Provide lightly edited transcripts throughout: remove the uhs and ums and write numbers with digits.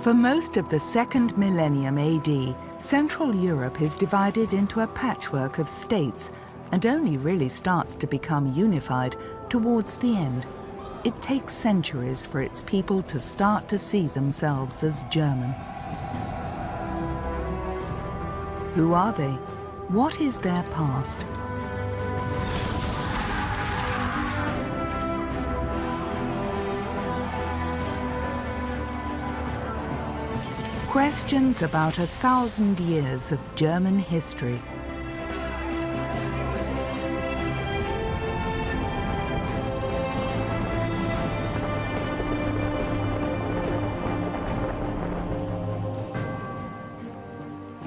For most of the second millennium AD, Central Europe is divided into a patchwork of states and only really starts to become unified towards the end. It takes centuries for its people to start to see themselves as German. Who are they? What is their past? Questions about 1,000 years of German history.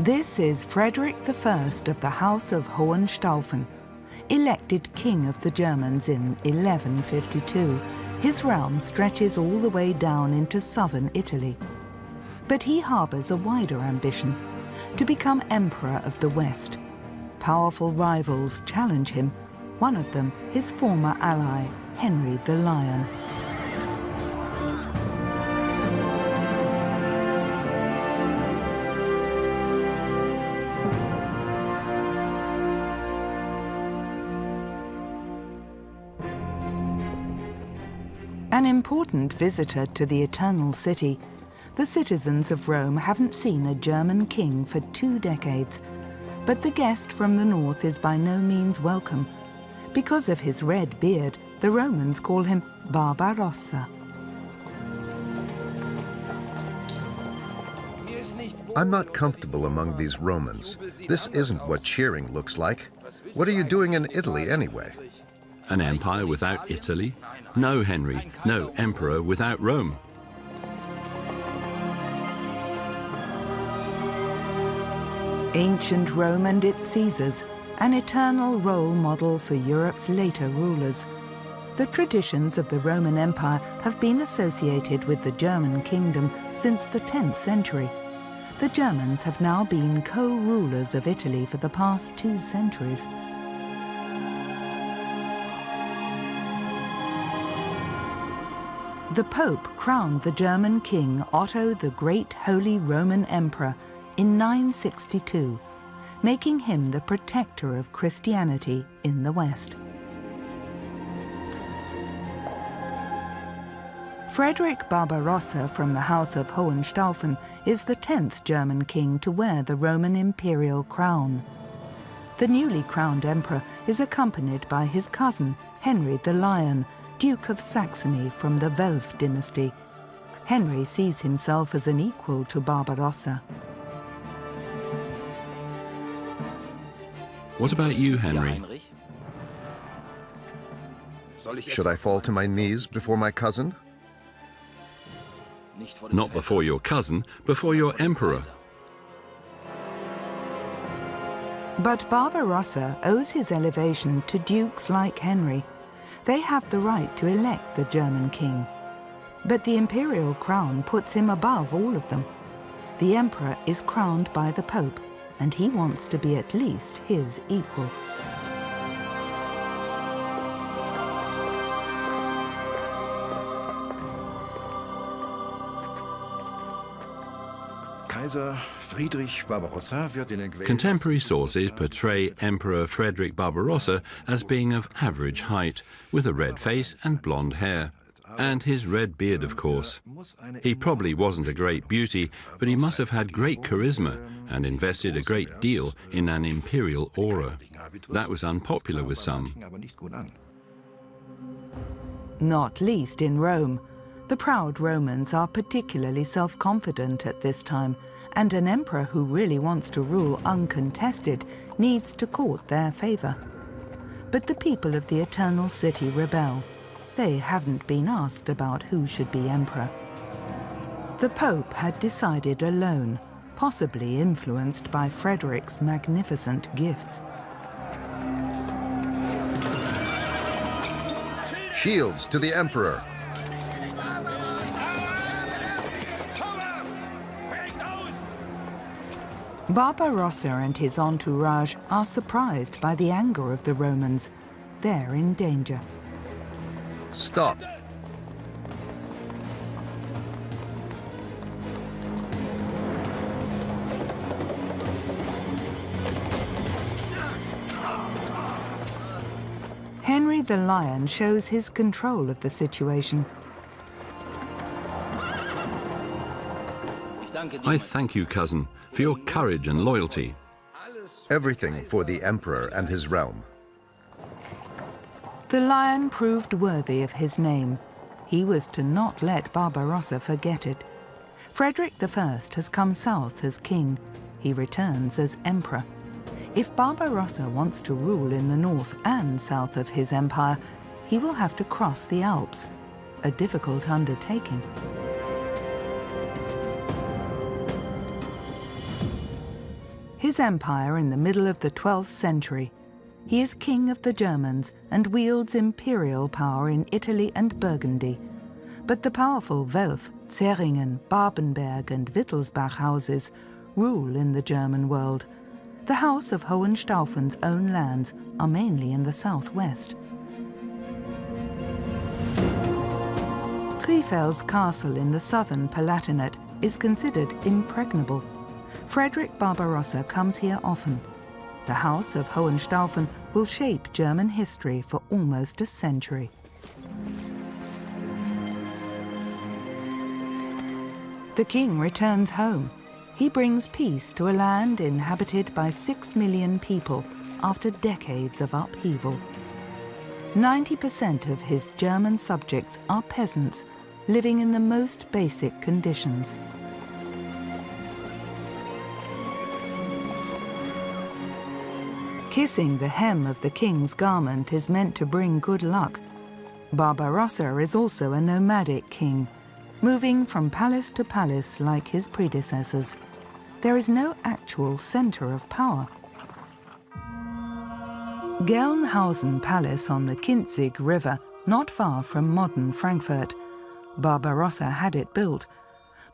This is Frederick I of the House of Hohenstaufen, elected king of the Germans in 1152. His realm stretches all the way down into southern Italy. But he harbors a wider ambition, to become Emperor of the West. Powerful rivals challenge him, one of them his former ally, Henry the Lion. An important visitor to the Eternal City, the citizens of Rome haven't seen a German king for 2 decades, but the guest from the north is by no means welcome. Because of his red beard, the Romans call him Barbarossa. I'm not comfortable among these Romans. This isn't what cheering looks like. What are you doing in Italy anyway? An empire without Italy? No, Henry, no emperor without Rome. Ancient Rome and its Caesars, an eternal role model for Europe's later rulers. The traditions of the Roman Empire have been associated with the German kingdom since the 10th century. The Germans have now been co-rulers of Italy for the past 2 centuries. The Pope crowned the German king Otto the Great Holy Roman Emperor in 962, making him the protector of Christianity in the West. Frederick Barbarossa from the House of Hohenstaufen is the 10th German king to wear the Roman imperial crown. The newly crowned emperor is accompanied by his cousin, Henry the Lion, Duke of Saxony from the Welf dynasty. Henry sees himself as an equal to Barbarossa. What about you, Henry? Should I fall to my knees before my cousin? Not before your cousin, before your emperor. But Barbarossa owes his elevation to dukes like Henry. They have the right to elect the German king. But the imperial crown puts him above all of them. The emperor is crowned by the Pope, and he wants to be at least his equal. Contemporary sources portray Emperor Frederick Barbarossa as being of average height, with a red face and blonde hair. And his red beard, of course. He probably wasn't a great beauty, but he must have had great charisma and invested a great deal in an imperial aura. That was unpopular with some. Not least in Rome. The proud Romans are particularly self-confident at this time, and an emperor who really wants to rule uncontested needs to court their favor. But the people of the Eternal City rebel. They haven't been asked about who should be emperor. The Pope had decided alone, possibly influenced by Frederick's magnificent gifts. Shields to the emperor! Barbarossa and his entourage are surprised by the anger of the Romans. They're in danger. Stop! Henry the Lion shows his control of the situation. I thank you, cousin, for your courage and loyalty. Everything for the emperor and his realm. The lion proved worthy of his name. He was to not let Barbarossa forget it. Frederick I has come south as king. He returns as emperor. If Barbarossa wants to rule in the north and south of his empire, he will have to cross the Alps, a difficult undertaking. His empire in the middle of the 12th century. He is king of the Germans and wields imperial power in Italy and Burgundy. But the powerful Welf, Zeringen, Babenberg and Wittelsbach houses rule in the German world. The House of Hohenstaufen's own lands are mainly in the southwest. Trifels castle in the southern Palatinate is considered impregnable. Frederick Barbarossa comes here often. The House of Hohenstaufen will shape German history for almost a century. The king returns home. He brings peace to a land inhabited by 6 million people after decades of upheaval. 90% of his German subjects are peasants living in the most basic conditions. Kissing the hem of the king's garment is meant to bring good luck. Barbarossa is also a nomadic king, moving from palace to palace like his predecessors. There is no actual center of power. Gelnhausen Palace on the Kinzig River, not far from modern Frankfurt. Barbarossa had it built.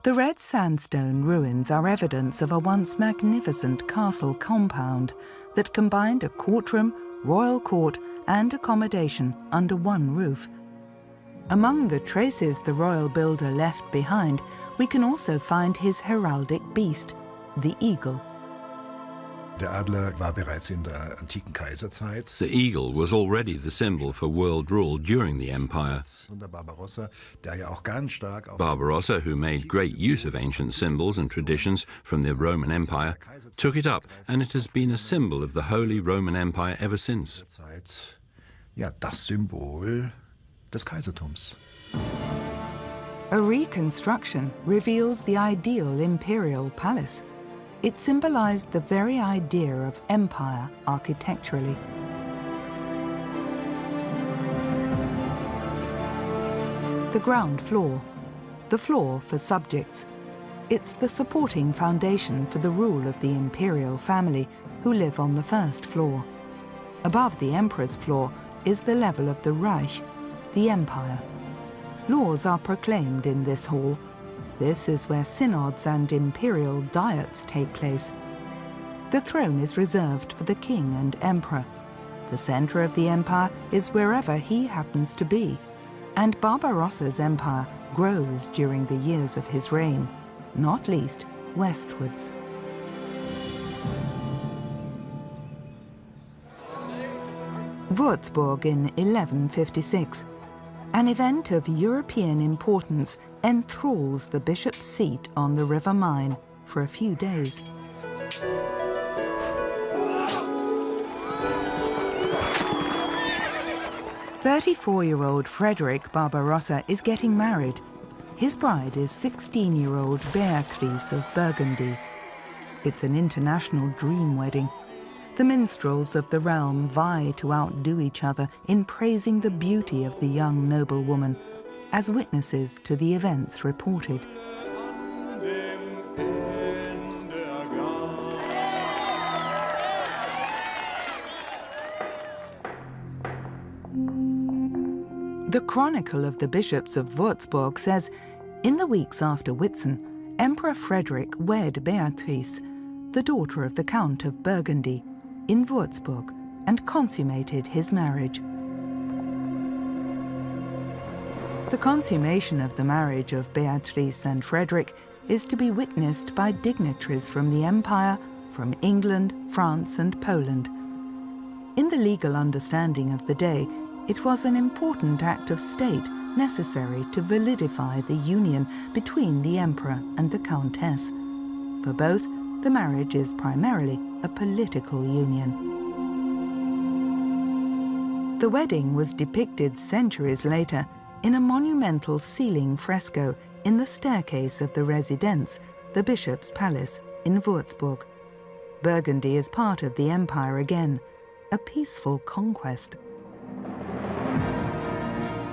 The red sandstone ruins are evidence of a once magnificent castle compound that combined a courtroom, royal court, and accommodation under one roof. Among the traces the royal builder left behind, we can also find his heraldic beast, the eagle. The eagle was already the symbol for world rule during the empire. Barbarossa, who made great use of ancient symbols and traditions from the Roman Empire, took it up, and it has been a symbol of the Holy Roman Empire ever since. A reconstruction reveals the ideal imperial palace. It symbolized the very idea of empire architecturally. The ground floor, the floor for subjects. It's the supporting foundation for the rule of the imperial family, who live on the first floor. Above the emperor's floor is the level of the Reich, the empire. Laws are proclaimed in this hall. This is where synods and imperial diets take place. The throne is reserved for the king and emperor. The center of the empire is wherever he happens to be, and Barbarossa's empire grows during the years of his reign, not least westwards. Würzburg in 1156. An event of European importance enthralls the bishop's seat on the River Main for a few days. "34-year-old Frederick Barbarossa is getting married. His bride is 16-year-old Beatrice of Burgundy. It's an international dream wedding. The minstrels of the realm vie to outdo each other in praising the beauty of the young noblewoman, as witnesses to the events reported. The Chronicle of the Bishops of Würzburg says, in the weeks after Whitsun, Emperor Frederick wed Beatrice, the daughter of the Count of Burgundy, in Würzburg, and consummated his marriage. The consummation of the marriage of Beatrice and Frederick is to be witnessed by dignitaries from the empire, from England, France and Poland. In the legal understanding of the day, It was an important act of state necessary to validify the union between the emperor and the countess. For both, the marriage is primarily a political union. The wedding was depicted centuries later in a monumental ceiling fresco in the staircase of the residence, the bishop's palace in Würzburg. Burgundy is part of the empire again, a peaceful conquest.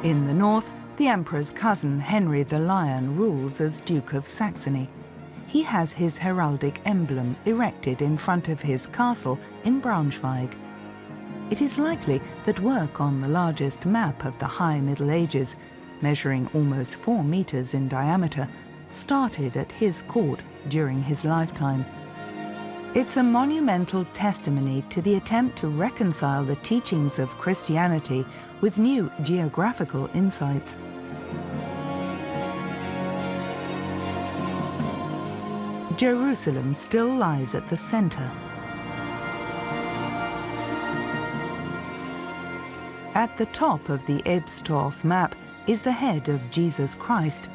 In the north, the emperor's cousin Henry the Lion rules as Duke of Saxony. He has his heraldic emblem erected in front of his castle in Braunschweig. It is likely that work on the largest map of the High Middle Ages, measuring almost 4 meters in diameter, started at his court during his lifetime. It's a monumental testimony to the attempt to reconcile the teachings of Christianity with new geographical insights. Jerusalem still lies at the center. At the top of the Ebstorf map is the head of Jesus Christ.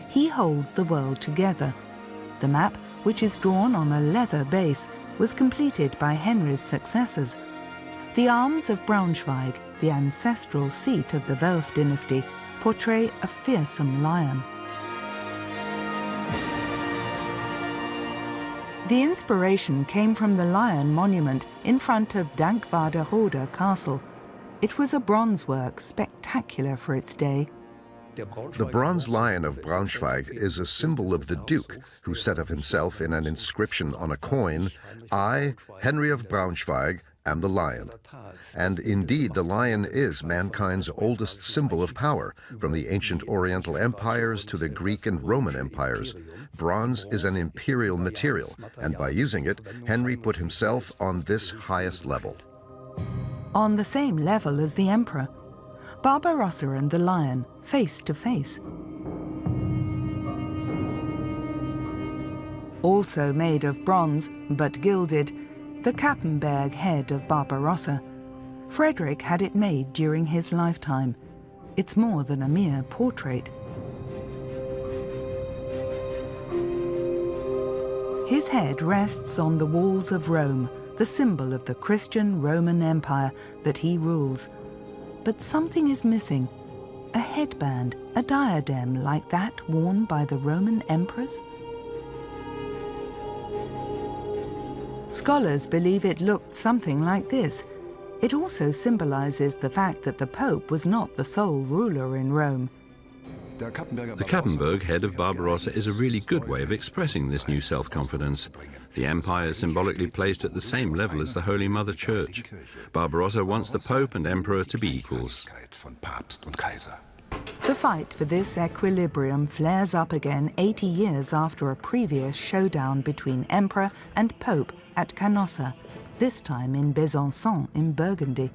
He holds the world together. The map, which is drawn on a leather base, was completed by Henry's successors. The arms of Braunschweig, the ancestral seat of the Welf dynasty, portray a fearsome lion. The inspiration came from the lion monument in front of Dankwarderode Castle. It was a bronze work spectacular for its day. The bronze lion of Braunschweig is a symbol of the Duke, who said of himself in an inscription on a coin, "I, Henry of Braunschweig, am the lion." And indeed, the lion is mankind's oldest symbol of power, from the ancient Oriental empires to the Greek and Roman empires. Bronze is an imperial material, and by using it, Henry put himself on this highest level. On the same level as the emperor, Barbarossa and the lion, face to face. Also made of bronze, but gilded, the Kappenberg head of Barbarossa. Frederick had it made during his lifetime. It's more than a mere portrait. His head rests on the walls of Rome, the symbol of the Christian Roman Empire that he rules. But something is missing. A headband, a diadem like that worn by the Roman emperors? Scholars believe it looked something like this. It also symbolizes the fact that the Pope was not the sole ruler in Rome. The Kappenberg head of Barbarossa is a really good way of expressing this new self-confidence. The empire is symbolically placed at the same level as the Holy Mother Church. Barbarossa wants the Pope and Emperor to be equals. The fight for this equilibrium flares up again 80 years after a previous showdown between Emperor and Pope at Canossa, this time in Besançon in Burgundy.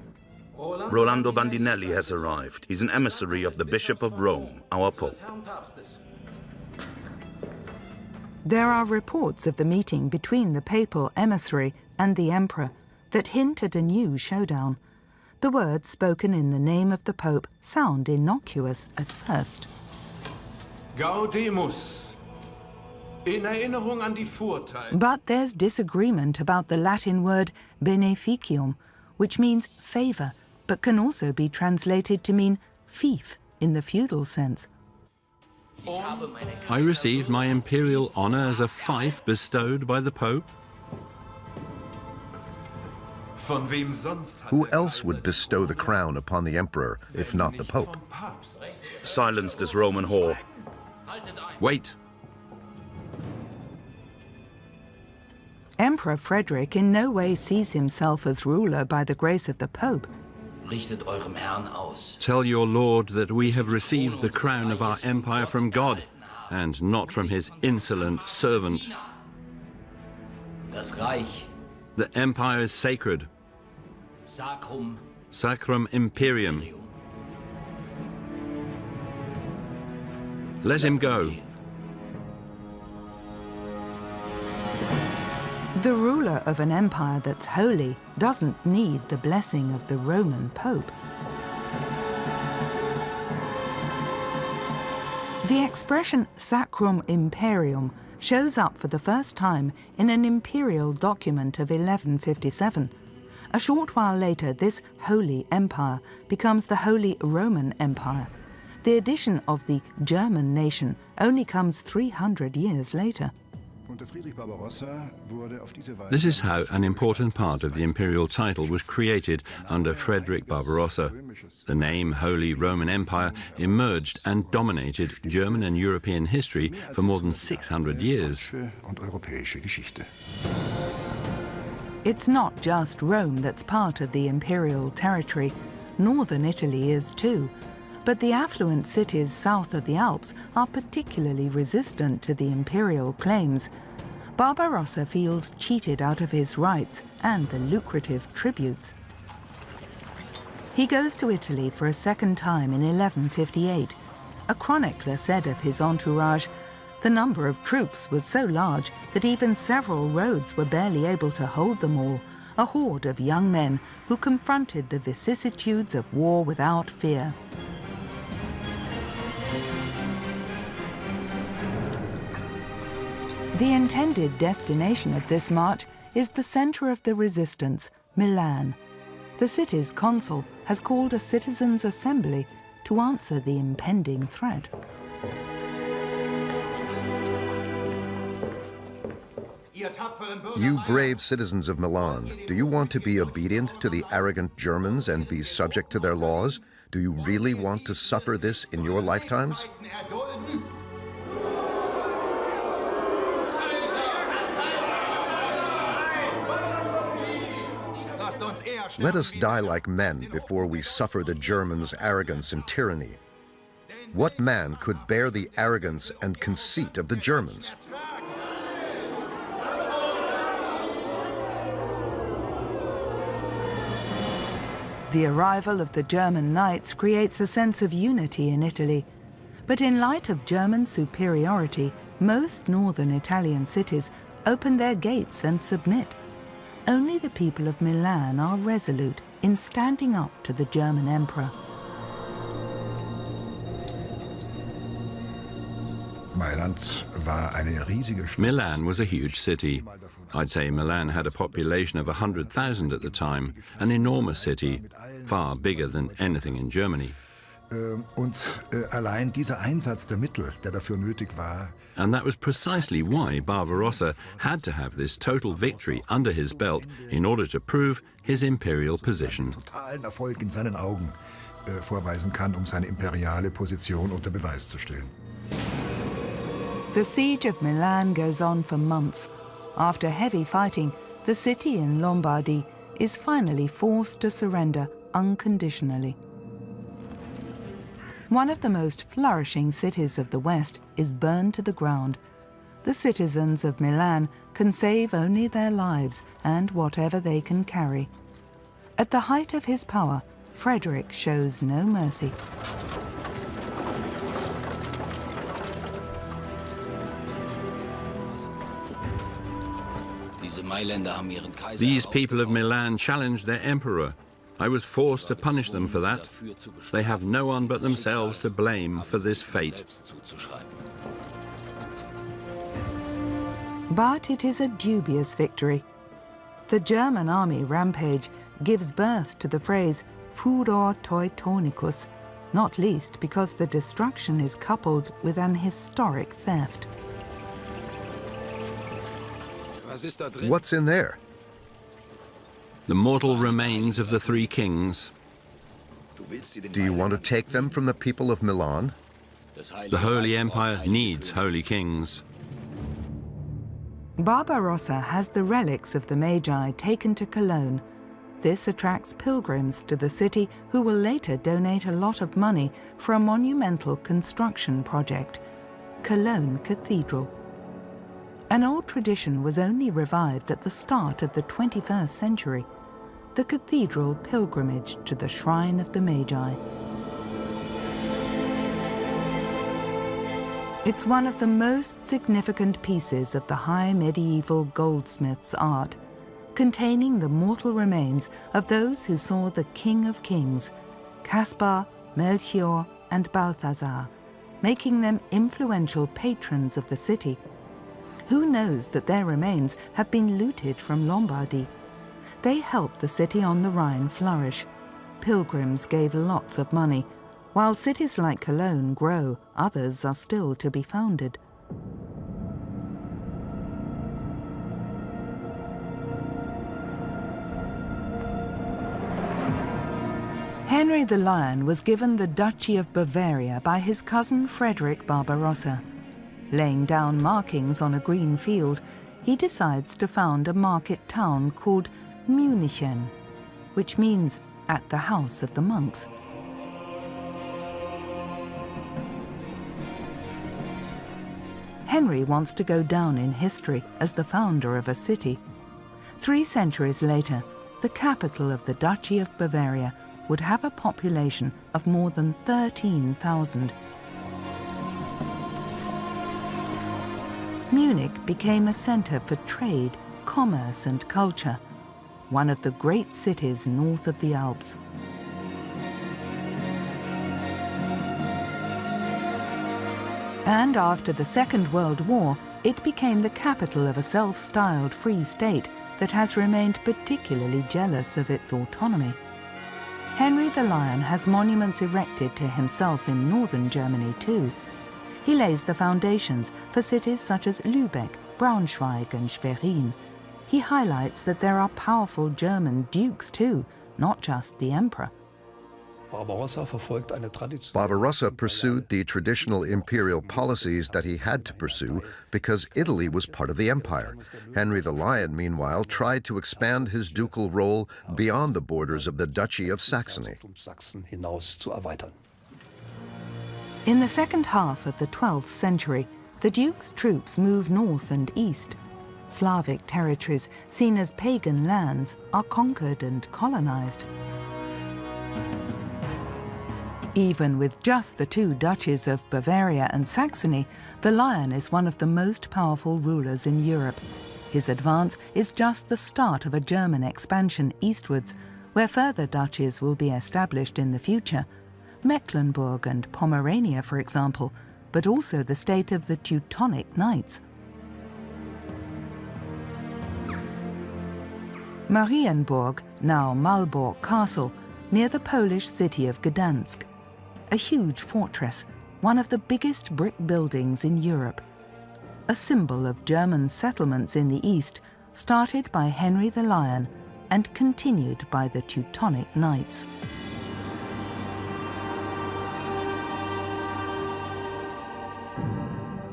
Rolando Bandinelli has arrived. He's an emissary of the Bishop of Rome, our Pope. There are reports of the meeting between the papal emissary and the emperor that hint at a new showdown. The words spoken in the name of the Pope sound innocuous at first. Gaudemus, in Erinnerung an die Vorteile. But there's disagreement about the Latin word beneficium, which means favor, but can also be translated to mean fief in the feudal sense. I received my imperial honor as a fief bestowed by the Pope. Who else would bestow the crown upon the emperor, if not the Pope? Silence this Roman whore. Wait. Emperor Frederick in no way sees himself as ruler by the grace of the Pope. Tell your lord that we have received the crown of our empire from God, and not from his insolent servant. The empire is sacred. Sacrum Imperium. Let him go. The ruler of an empire that's holy doesn't need the blessing of the Roman Pope. The expression Sacrum Imperium shows up for the first time in an imperial document of 1157. A short while later, this Holy Empire becomes the Holy Roman Empire. The addition of the German nation only comes 300 years later. This is how an important part of the imperial title was created under Frederick Barbarossa. The name Holy Roman Empire emerged and dominated German and European history for more than 600 years. It's not just Rome that's part of the imperial territory. Northern Italy is too. But the affluent cities south of the Alps are particularly resistant to the imperial claims. Barbarossa feels cheated out of his rights and the lucrative tributes. He goes to Italy for a second time in 1158. A chronicler said of his entourage, "The number of troops was so large that even several roads were barely able to hold them all, a horde of young men who confronted the vicissitudes of war without fear." The intended destination of this march is the center of the resistance, Milan. The city's consul has called a citizens' assembly to answer the impending threat. You brave citizens of Milan, do you want to be obedient to the arrogant Germans and be subject to their laws? Do you really want to suffer this in your lifetimes? Let us die like men before we suffer the Germans' arrogance and tyranny. What man could bear the arrogance and conceit of the Germans? The arrival of the German knights creates a sense of unity in Italy. But in light of German superiority, most northern Italian cities open their gates and submit. Only the people of Milan are resolute in standing up to the German emperor. Milan was a huge city. I'd say Milan had a population of 100,000 at the time, an enormous city, far bigger than anything in Germany. And that was precisely why Barbarossa had to have this total victory under his belt in order to prove his imperial position. The siege of Milan goes on for months. After heavy fighting, the city in Lombardy is finally forced to surrender unconditionally. One of the most flourishing cities of the West is burned to the ground. The citizens of Milan can save only their lives and whatever they can carry. At the height of his power, Frederick shows no mercy. These people of Milan challenged their emperor. I was forced to punish them for that. They have no one but themselves to blame for this fate. But it is a dubious victory. The German army rampage gives birth to the phrase furor teutonicus, not least because the destruction is coupled with an historic theft. What's in there? The mortal remains of the three kings. Do you want to take them from the people of Milan? The Holy Empire needs holy kings. Barbarossa has the relics of the Magi taken to Cologne. This attracts pilgrims to the city who will later donate a lot of money for a monumental construction project, Cologne Cathedral. An old tradition was only revived at the start of the 21st century, the cathedral pilgrimage to the Shrine of the Magi. It's one of the most significant pieces of the high medieval goldsmith's art, containing the mortal remains of those who saw the King of Kings, Caspar, Melchior, and Balthasar, making them influential patrons of the city. Who knows that their remains have been looted from Lombardy? They helped the city on the Rhine flourish. Pilgrims gave lots of money. While cities like Cologne grow, others are still to be founded. Henry the Lion was given the Duchy of Bavaria by his cousin Frederick Barbarossa. Laying down markings on a green field, he decides to found a market town called Munichen, which means at the house of the monks. Henry wants to go down in history as the founder of a city. 3 centuries later, the capital of the Duchy of Bavaria would have a population of more than 13,000. Munich became a center for trade, commerce and culture, one of the great cities north of the Alps. And after the Second World War, it became the capital of a self-styled free state that has remained particularly jealous of its autonomy. Henry the Lion has monuments erected to himself in northern Germany too. He lays the foundations for cities such as Lübeck, Braunschweig and Schwerin. He highlights that there are powerful German dukes too, not just the emperor. Barbarossa pursued the traditional imperial policies that he had to pursue because Italy was part of the empire. Henry the Lion, meanwhile, tried to expand his ducal role beyond the borders of the Duchy of Saxony. In the second half of the 12th century, the Duke's troops moved north and east. Slavic territories, seen as pagan lands, are conquered and colonized. Even with just the 2 duchies of Bavaria and Saxony, the Lion is one of the most powerful rulers in Europe. His advance is just the start of a German expansion eastwards, where further duchies will be established in the future. Mecklenburg and Pomerania, for example, but also the state of the Teutonic Knights. Marienburg, now Malbork Castle, near the Polish city of Gdansk. A huge fortress, one of the biggest brick buildings in Europe. A symbol of German settlements in the east, started by Henry the Lion and continued by the Teutonic Knights.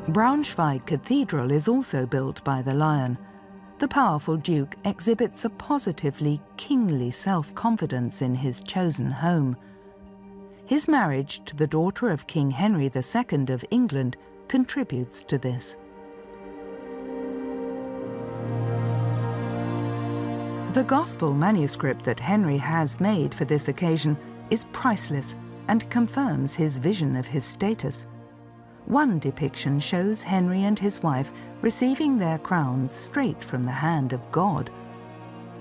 Braunschweig Cathedral is also built by the Lion. The powerful Duke exhibits a positively kingly self-confidence in his chosen home. His marriage to the daughter of King Henry II of England contributes to this. The Gospel manuscript that Henry has made for this occasion is priceless and confirms his vision of his status. One depiction shows Henry and his wife receiving their crowns straight from the hand of God.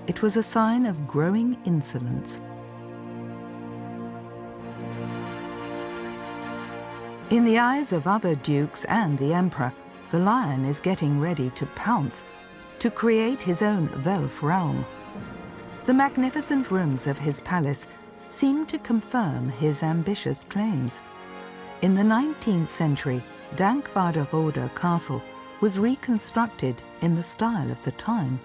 It was a sign of growing insolence. In the eyes of other dukes and the emperor, the Lion is getting ready to pounce, to create his own Welf realm. The magnificent rooms of his palace seem to confirm his ambitious claims. In the 19th century, Dankwarderode Castle was reconstructed in the style of the time.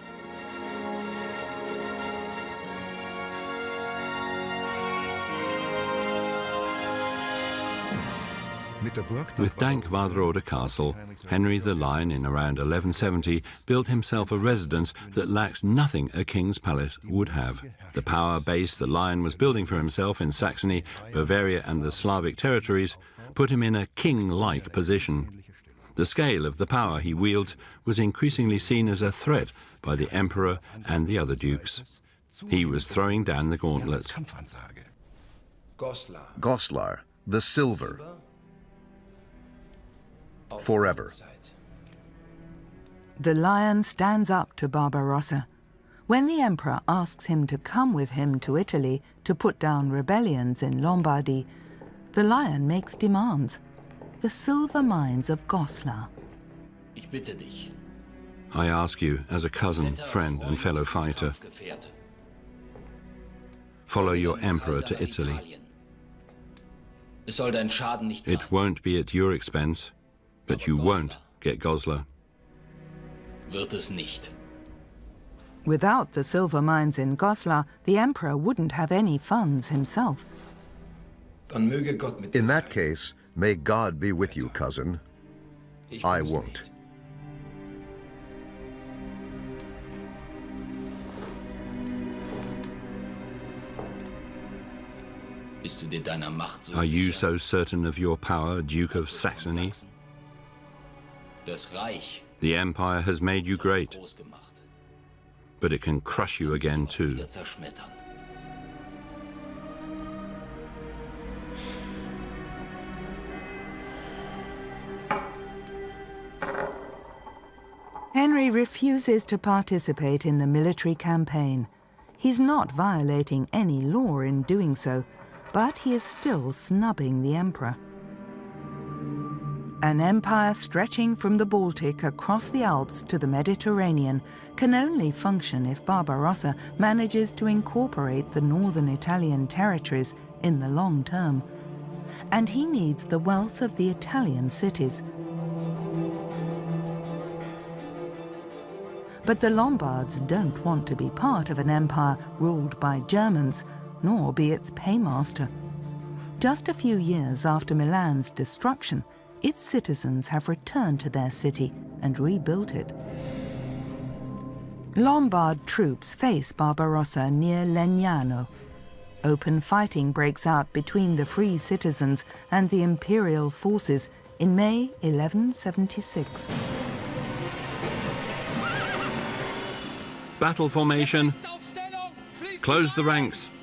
With Dankwarderode Castle, Henry the Lion in around 1170 built himself a residence that lacks nothing a king's palace would have. The power base the Lion was building for himself in Saxony, Bavaria and the Slavic territories put him in a king-like position. The scale of the power he wields was increasingly seen as a threat by the emperor and the other dukes. He was throwing down the gauntlet. Goslar, the Silver. Forever. The Lion stands up to Barbarossa. When the emperor asks him to come with him to Italy to put down rebellions in Lombardy, the Lion makes demands. the silver mines of Goslar. Ich bitte dich. I ask you, as a cousin, friend, and fellow fighter, follow your emperor to Italy. Es soll dein Schaden nicht sein. It won't be at your expense, but you won't get Goslar. Wird es nicht. Without the silver mines in Goslar, the emperor wouldn't have any funds himself. Dann möge Gott mit dir In that sein. case, may God be with you, cousin. Ich I muss won't. nicht. Bist du dir deiner Macht so Are you sicher? so certain of your power, Duke of Saxony? Das Reich The empire has made you great, groß gemacht. but it can crush you again too. Wieder zerschmettern. Henry refuses to participate in the military campaign. He's not violating any law in doing so, but he is still snubbing the emperor. An empire stretching from the Baltic across the Alps to the Mediterranean can only function if Barbarossa manages to incorporate the northern Italian territories in the long term. And he needs the wealth of the Italian cities. But the Lombards don't want to be part of an empire ruled by Germans, nor be its paymaster. Just a few years after Milan's destruction, its citizens have returned to their city and rebuilt it. Lombard troops face Barbarossa near Legnano. Open fighting breaks out between the free citizens and the imperial forces in May 1176. Battle formation. Close the ranks.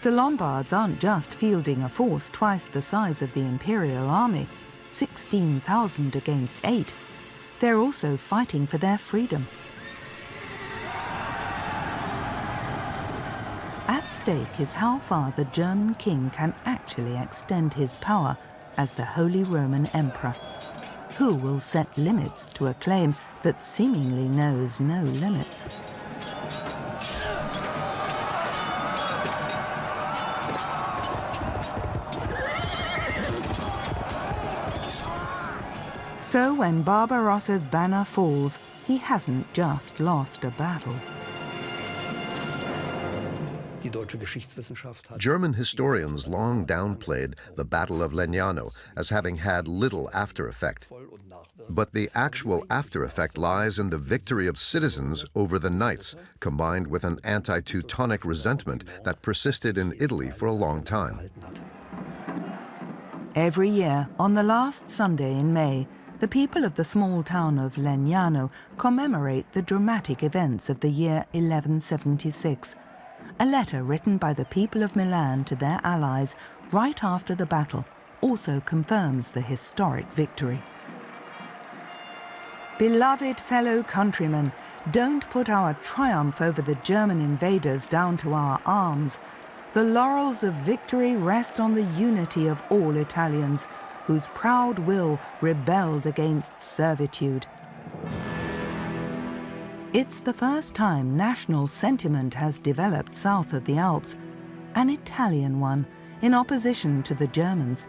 The Lombards aren't just fielding a force twice the size of the imperial army, 16,000 against 8. They're also fighting for their freedom. At stake is how far the German king can actually extend his power as the Holy Roman Emperor. Who will set limits to a claim that seemingly knows no limits? So when Barbarossa's banner falls, he hasn't just lost a battle. Die deutsche Geschichtswissenschaft hat German historians long downplayed the Battle of Legnano as having had little after effect. But the actual after effect lies in the victory of citizens over the knights, combined with an anti-Teutonic resentment that persisted in Italy for a long time. Every year, on the last Sunday in May, the people of the small town of Legnano commemorate the dramatic events of the year 1176. A letter written by the people of Milan to their allies right after the battle also confirms the historic victory. Beloved fellow countrymen, don't put our triumph over the German invaders down to our arms. The laurels of victory rest on the unity of all Italians, whose proud will rebelled against servitude. It's the first time national sentiment has developed south of the Alps, an Italian one, in opposition to the Germans.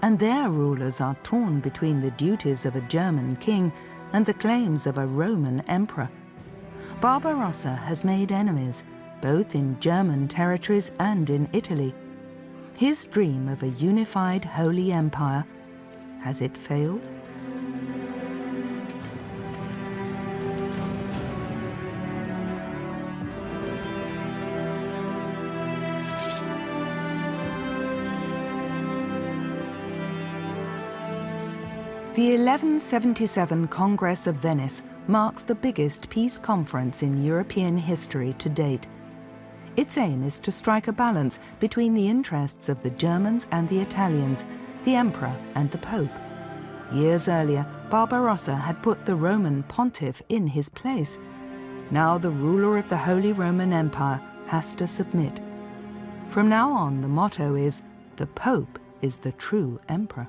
And their rulers are torn between the duties of a German king and the claims of a Roman emperor. Barbarossa has made enemies, both in German territories and in Italy. His dream of a unified Holy Empire, has it failed? The 1177 Congress of Venice marks the biggest peace conference in European history to date. Its aim is to strike a balance between the interests of the Germans and the Italians, the Emperor and the Pope. Years earlier, Barbarossa had put the Roman pontiff in his place. Now the ruler of the Holy Roman Empire has to submit. From now on, the motto is, "The Pope is the true Emperor."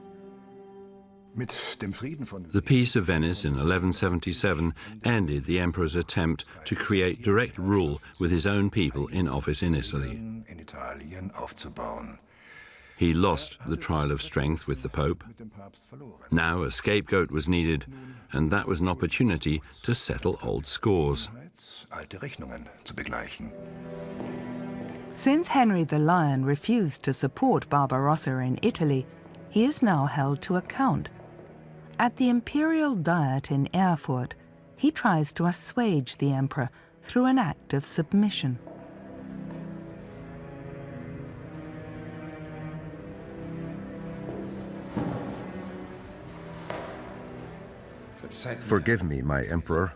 The Peace of Venice in 1177 ended the emperor's attempt to create direct rule with his own people in office in Italy. He lost the trial of strength with the Pope. Now a scapegoat was needed, and that was an opportunity to settle old scores. Since Henry the Lion refused to support Barbarossa in Italy, he is now held to account. At the imperial diet in Erfurt, he tries to assuage the emperor through an act of submission. Forgive me, my emperor.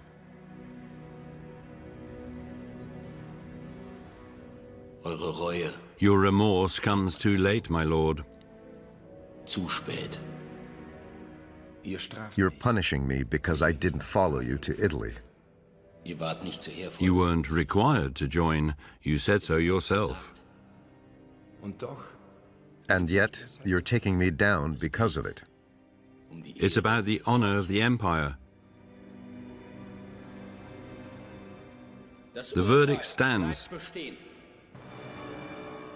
Eure Reue. Your remorse comes too late, my lord. Zu spät. You're punishing me because I didn't follow you to Italy. Ihr wart nicht zur Ehrfurcht. You weren't required to join. You said so yourself. And yet, you're taking me down because of it. It's about the honor of the empire. The verdict stands.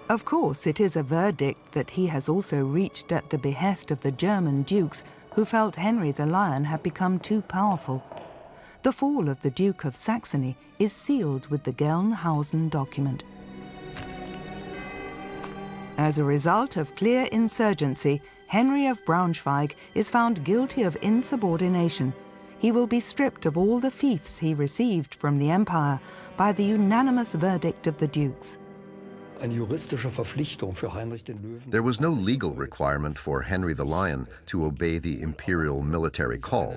Of course, it is a verdict that he has also reached at the behest of the German dukes who felt Henry the Lion had become too powerful. The fall of the Duke of Saxony is sealed with the Gelnhausen document. As a result of clear insurgency, Henry of Braunschweig is found guilty of insubordination. He will be stripped of all the fiefs he received from the empire by the unanimous verdict of the dukes. There was no legal requirement for Henry the Lion to obey the imperial military call,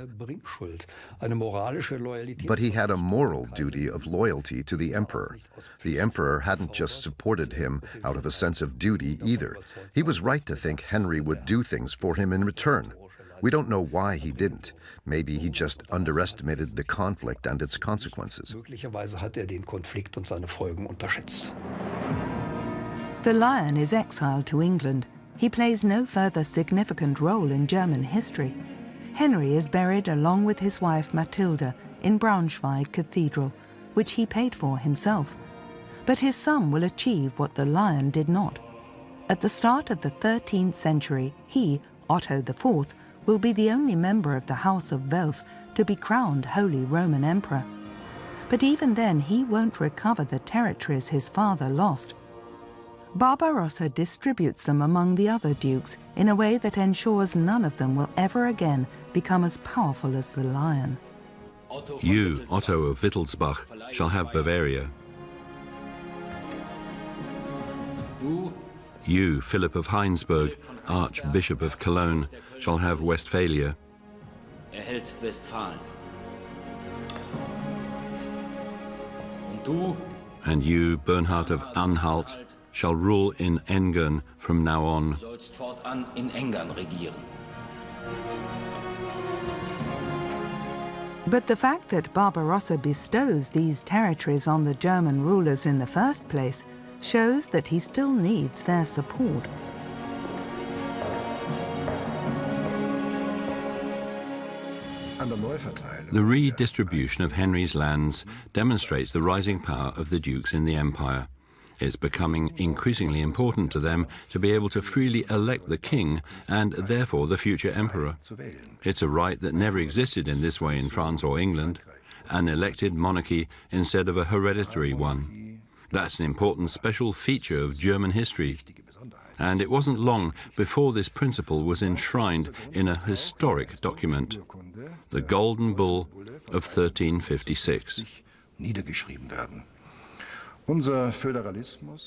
but he had a moral duty of loyalty to the emperor. The emperor hadn't just supported him out of a sense of duty either. He was right to think Henry would do things for him in return. We don't know why he didn't. Maybe he just underestimated the conflict and its consequences. The Lion is exiled to England. He plays no further significant role in German history. Henry is buried along with his wife Matilda in Braunschweig Cathedral, which he paid for himself. But his son will achieve what the Lion did not. At the start of the 13th century, he, Otto IV, will be the only member of the House of Welf to be crowned Holy Roman Emperor. But even then, he won't recover the territories his father lost. Barbarossa distributes them among the other dukes in a way that ensures none of them will ever again become as powerful as the Lion. You, Otto of Wittelsbach, shall have Bavaria. You, Philip of Heinsberg, Archbishop of Cologne, shall have Westphalia. Erhältst Westfalen. Und du, And you, Bernhard of Anhalt, shall rule in Engern from now on. sollst fortan in Engern regieren. But the fact that Barbarossa bestows these territories on the German rulers in the first place shows that he still needs their support. The redistribution of Henry's lands demonstrates the rising power of the dukes in the empire. It's becoming increasingly important to them to be able to freely elect the king and therefore the future emperor. It's a right that never existed in this way in France or England, an elected monarchy instead of a hereditary one. That's an important special feature of German history. And it wasn't long before this principle was enshrined in a historic document, the Golden Bull of 1356.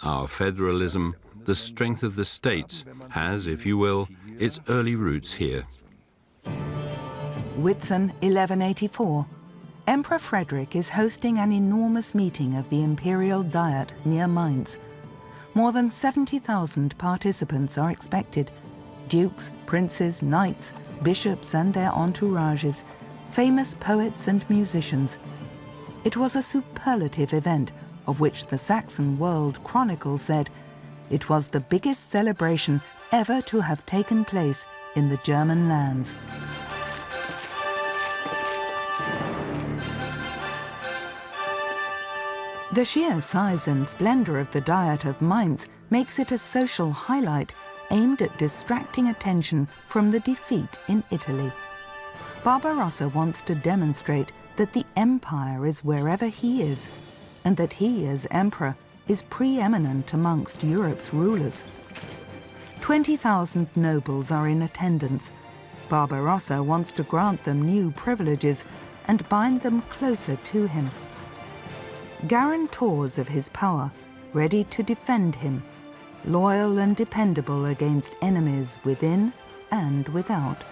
Our federalism, the strength of the states, has, if you will, its early roots here. Whitsun, 1184. Emperor Frederick is hosting an enormous meeting of the Imperial Diet near Mainz. More than 70,000 participants are expected. Dukes, princes, knights, bishops and their entourages, famous poets and musicians. It was a superlative event, of which the Saxon World Chronicle said, "It was the biggest celebration ever to have taken place in the German lands." The sheer size and splendor of the Diet of Mainz makes it a social highlight aimed at distracting attention from the defeat in Italy. Barbarossa wants to demonstrate that the empire is wherever he is, and that he, as emperor, is preeminent amongst Europe's rulers. 20,000 nobles are in attendance. Barbarossa wants to grant them new privileges and bind them closer to him. Guarantors of his power, ready to defend him, loyal and dependable against enemies within and without.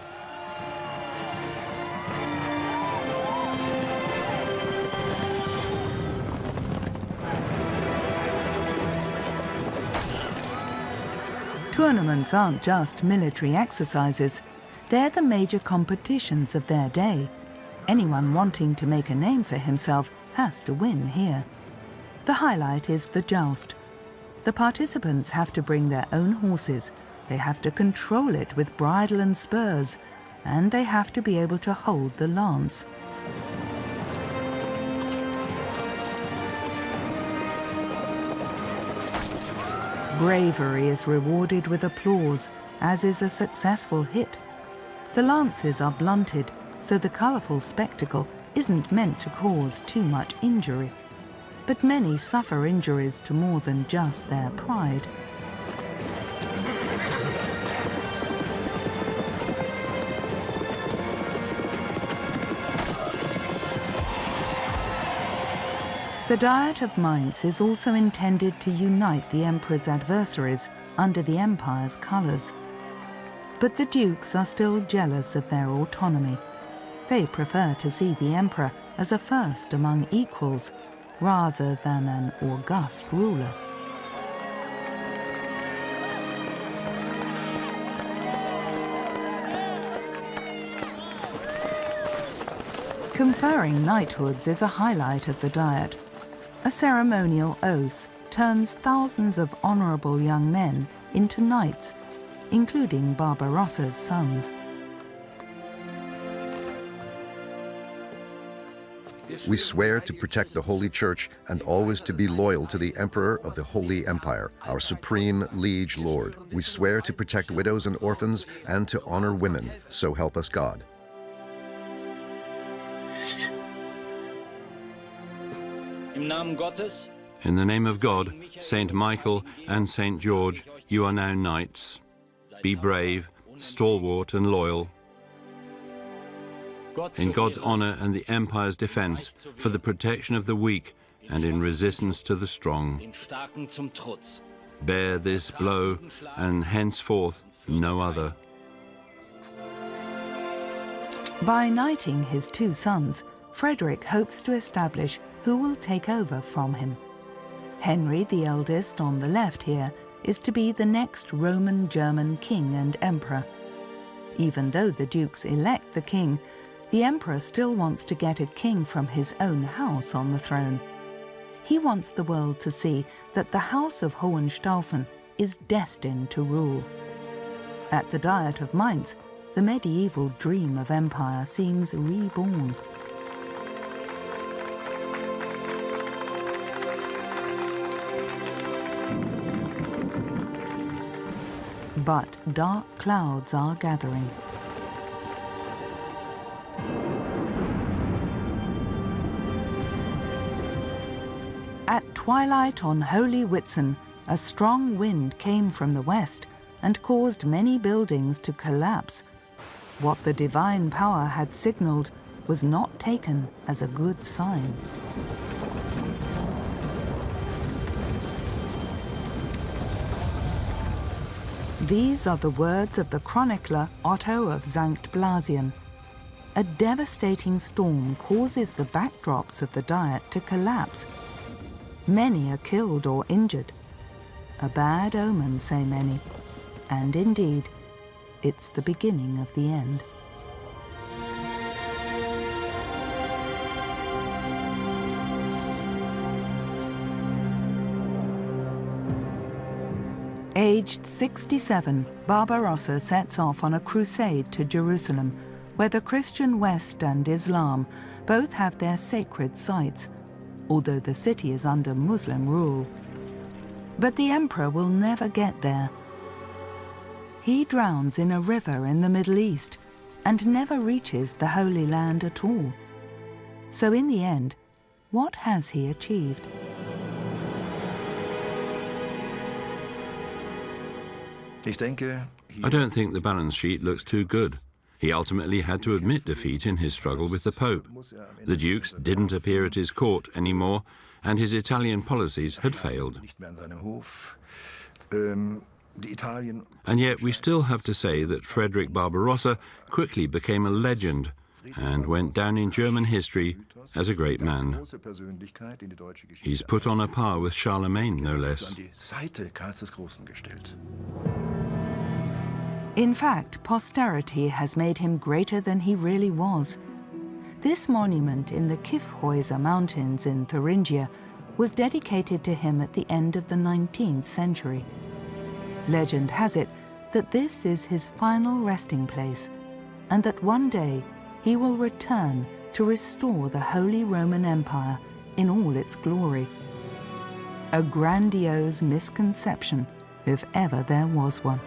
Tournaments aren't just military exercises. They're the major competitions of their day. Anyone wanting to make a name for himself has to win here. The highlight is the joust. The participants have to bring their own horses, they have to control it with bridle and spurs, and they have to be able to hold the lance. Bravery is rewarded with applause, as is a successful hit. The lances are blunted, so the colourful spectacle isn't meant to cause too much injury. But many suffer injuries to more than just their pride. The Diet of Mainz is also intended to unite the emperor's adversaries under the empire's colours. But the dukes are still jealous of their autonomy. They prefer to see the emperor as a first among equals, rather than an august ruler. Conferring knighthoods is a highlight of the Diet. A ceremonial oath turns thousands of honourable young men into knights, including Barbarossa's sons. We swear to protect the Holy Church and always to be loyal to the Emperor of the Holy Empire, our supreme liege lord. We swear to protect widows and orphans and to honor women, so help us God. In the name of God, Saint Michael and Saint George, you are now knights. Be brave, stalwart and loyal. In God's honour and the Empire's defence, for the protection of the weak and in resistance to the strong. Bear this blow and henceforth no other. By knighting his two sons, Frederick hopes to establish who will take over from him. Henry, the eldest on the left here, is to be the next Roman-German king and emperor. Even though the dukes elect the king, the emperor still wants to get a king from his own house on the throne. He wants the world to see that the House of Hohenstaufen is destined to rule. At the Diet of Mainz, the medieval dream of empire seems reborn. But dark clouds are gathering. At twilight on Holy Whitsun, a strong wind came from the west and caused many buildings to collapse. What the divine power had signaled was not taken as a good sign. These are the words of the chronicler Otto of Sankt Blasien. A devastating storm causes the backdrops of the Diet to collapse. Many are killed or injured. A bad omen, say many. And indeed, it's the beginning of the end. Aged 67, Barbarossa sets off on a crusade to Jerusalem, where the Christian West and Islam both have their sacred sites. although the city is under Muslim rule. But the emperor will never get there. He drowns in a river in the Middle East and never reaches the Holy Land at all. So in the end, what has he achieved? I don't think the balance sheet looks too good. He ultimately had to admit defeat in his struggle with the Pope. The dukes didn't appear at his court anymore, and his Italian policies had failed. And yet we still have to say that Frederick Barbarossa quickly became a legend and went down in German history as a great man. He's put on a par with Charlemagne, no less. In fact, posterity has made him greater than he really was. This monument in the Kyffhäuser Mountains in Thuringia was dedicated to him at the end of the 19th century. Legend has it that this is his final resting place, and that one day he will return to restore the Holy Roman Empire in all its glory. A grandiose misconception, if ever there was one.